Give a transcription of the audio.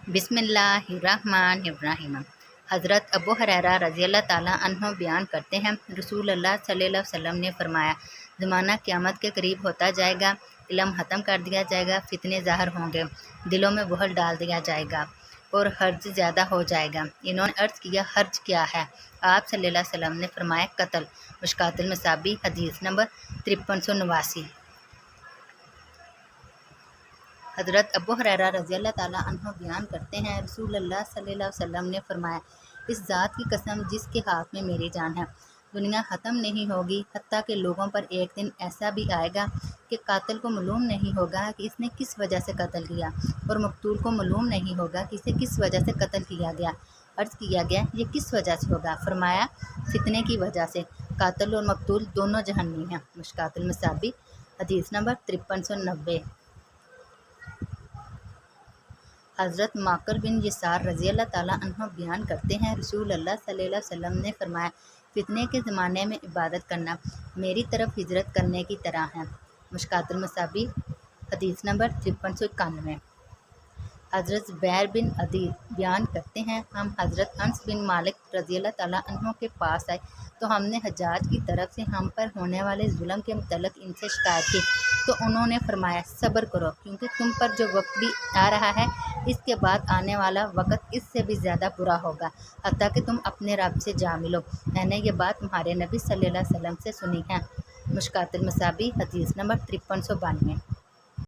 बिस्मिल्लाहिर्रहमानिर्रहीम। हज़रत अबू हुरैरा रज़ी अल्लाह ताला अन्हु बयान करते हैं, रसूल अल्लाह सल्लल्लाहु अलैहि वसल्लम ने फरमाया, ज़माना क़यामत के करीब होता जाएगा, इल्म ख़त्म कर दिया जाएगा, फितने ज़ाहिर होंगे, दिलों में बोहल डाल दिया जाएगा और हर्ज ज़्यादा हो जाएगा। इन्होंने अर्ज़ किया, हर्ज क्या है? आप सल्लल्लाहु अलैहि वसल्लम ने फरमाया, कत्ल। मुश्कातुल मसाबी हदीस नंबर 5389। हज़रत अबू हुरैरा रज़ी अल्लाह ताला अन्हु बयान करते हैं, रसूल अल्लाह सल्लल्लाहु अलैहि वसल्लम ने फरमाया, इस ज़ात की कसम जिसके हाथ में मेरी जान है, दुनिया ख़त्म नहीं होगी हत्ता कि लोगों पर एक दिन ऐसा भी आएगा कि कातिल को मालूम नहीं होगा कि इसने किस वजह से कत्ल किया और मकतूल को मालूम नहीं होगा कि इसे किस वजह से कत्ल किया गया। अर्ज़ किया गया, ये किस वजह से होगा? फरमाया, फितने की वजह से। कातिल और मकतूल दोनों जहन्नमी हैं। मुश्कातुल मसाबी हदीस नंबर 5390। हज़रत माकर बिन यसार रज़ी अल्लाह ताला अन्हु बयान करते हैं, रसूल अल्लाह सल्लल्लाहु अलैहि वसल्लम ने फरमाया, फितने के ज़माने में इबादत करना मेरी तरफ हिजरत करने की तरह है। मुश्कातुल मसाबी हदीस नंबर 5391। हज़रत ज़ुबैर बिन अदी बयान करते हैं, हम हज़रत अनस बिन मालिक रज़ी अल्लाह ताला अन्हु के पास आए तो हमने हज्जाज की तरफ से हम पर होने वाले जुल्म के मुतल्लिक़ इनसे शिकायत की तो उन्होंने फरमाया, सब्र करो, क्योंकि तुम पर जो वक्त भी आ रहा है इसके बाद आने वाला वक्त इससे भी ज़्यादा बुरा होगा, हत्ता कि तुम अपने रब से जा मिलो। मैंने ये बात तुम्हारे नबी सल्लल्लाहु अलैहि वसल्लम से सुनी है। मुश्कातुल मसाबी हदीस नंबर 5392।